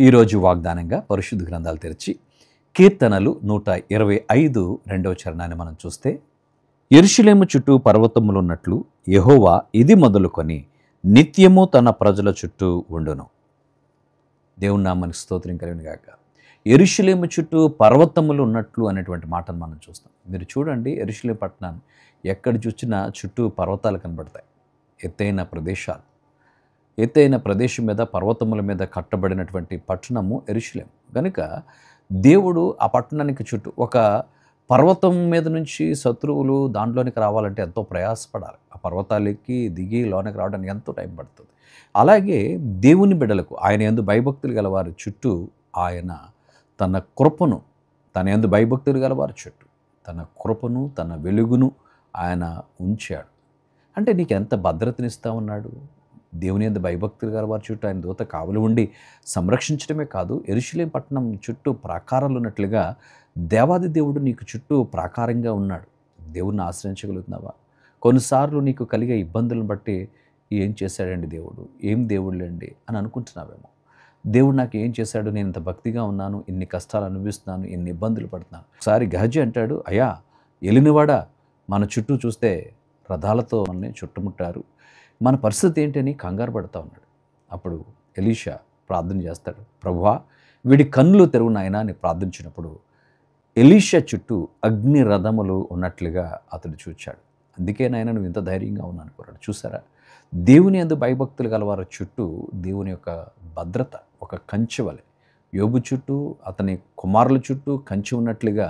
ఈరోజు వాగ్దానంగా పరిశుద్ధ గ్రంథాలు తెరిచి కీర్తనలు 125 రెండవ చరణాన్ని మనం చూస్తే, యెరూషలేము చుట్టూ పర్వతములున్నట్లు యెహోవా ఇది మొదలుకొని నిత్యము తన ప్రజల చుట్టూ ఉండును. దేవుని నామానికి స్తోత్రం కలుగును గాక. యెరూషలేము చుట్టూ పర్వతములు ఉన్నట్లు అనేటువంటి మాటను మనం చూస్తాం. మీరు చూడండి, యెరూషలేము పట్టణాన్ని ఎక్కడ చూసినా చుట్టూ పర్వతాలు కనబడతాయి. ఎత్తైన ప్రదేశాలు, ఎత్తైన ప్రదేశం మీద పర్వతముల మీద కట్టబడినటువంటి పట్టణము యెరూషలేము. కనుక దేవుడు ఆ పట్టణానికి చుట్టూ ఒక పర్వతం మీద నుంచి శత్రువులు దాంట్లోనికి రావాలంటే ఎంతో ప్రయాసపడాలి. ఆ పర్వతాలు ఎక్కి దిగి లోనికి రావడానికి ఎంతో టైం పడుతుంది. అలాగే దేవుని బిడ్డలకు, ఆయన యందు భయభక్తులు గలవారి చుట్టూ ఆయన తన కృపను, తన యందు భయభక్తులు గలవారి చుట్టూ తన కృపను, తన వెలుగును ఆయన ఉంచాడు. అంటే నీకు ఎంత భద్రతనిస్తా ఉన్నాడు. దేవుని యందు భయభక్తులు గలవారి చుట్టూ ఆయన దూత కావలి ఉండి సంరక్షించడమే కాదు, యెరూషలేము పట్టణం చుట్టూ ప్రాకారాలు ఉన్నట్లుగా దేవాది దేవుడు నీకు చుట్టూ ప్రాకారంగా ఉన్నాడు. దేవుణ్ణి ఆశ్రయించగలుగుతున్నావా? కొన్నిసార్లు నీకు కలిగే ఇబ్బందులను బట్టి ఏం చేశాడండి దేవుడు, ఏం దేవుళ్ళండి అని అనుకుంటున్నావేమో. దేవుడు నాకు ఏం చేశాడు, నేను ఇంత భక్తిగా ఉన్నాను, ఇన్ని కష్టాలు అనుభవిస్తున్నాను, ఇన్ని ఇబ్బందులు పడుతున్నాను. ఒకసారి గహజీ అంటాడు, అయ్యా ఎలినివాడా, మన చుట్టూ చూస్తే రథాలతో మనల్ని చుట్టుముట్టారు, మన పరిస్థితి ఏంటని కంగారు పడతా ఉన్నాడు. అప్పుడు ఎలీషా ప్రార్థన చేస్తాడు, ప్రభువా వీడి కన్నులు తెరువు నాయనా అని ప్రార్థించినప్పుడు ఎలీషా చుట్టూ అగ్ని రథములు ఉన్నట్లుగా అతడు చూచాడు. అందుకే నాయన నువ్వు ఇంత ధైర్యంగా ఉన్నాను అనుకున్నాడు. చూసారా, దేవుని యందు భయభక్తులు గలవారి చుట్టూ దేవుని యొక్క భద్రత ఒక కంచె వలె, యోబు చుట్టూ అతని కుమారుల చుట్టూ కంచె ఉన్నట్లుగా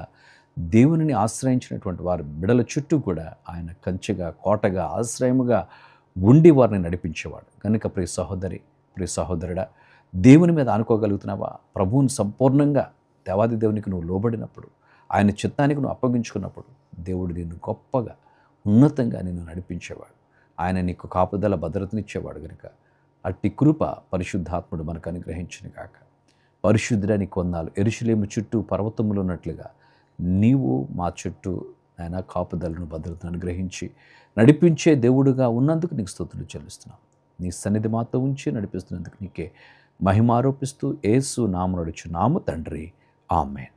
దేవునిని ఆశ్రయించినటువంటి వారి బిడల చుట్టూ కూడా ఆయన కంచెగా, కోటగా, ఆశ్రయముగా ఉండి వారిని నడిపించేవాడు. కనుక ప్రియ సహోదరి, ప్రియ సహోదరుడా, దేవుని మీద ఆనుకోగలుగుతున్నావా? ప్రభువుని సంపూర్ణంగా దేవాది దేవునికి నువ్వు లోబడినప్పుడు, ఆయన చిత్తానికి నువ్వు అప్పగించుకున్నప్పుడు దేవుడు నిన్ను గొప్పగా, ఉన్నతంగా నిన్ను నడిపించేవాడు. ఆయన నీకు కాపుదల భద్రతనిచ్చేవాడు. కనుక అట్టి కృప పరిశుద్ధాత్ముడు మనకు అనుగ్రహించిన కాక. పరిశుద్ధుడా నీకు వందనాలు. యెరూషలేము చుట్టూ పర్వతములు ఉన్నట్లుగా నీవు మా చుట్టూ ఆయన కాపుదలను, భద్రతను అనుగ్రహించి నడిపించే దేవుడుగా ఉన్నందుకు నీకు స్తుతులు చెల్లిస్తున్నాం. నీ సన్నిధి మాతో ఉంచి నడిపిస్తున్నందుకు నీకే మహిమ ఆరోపిస్తూ యేసు నామమున అడుగుచున్నాము తండ్రి, ఆమేన్.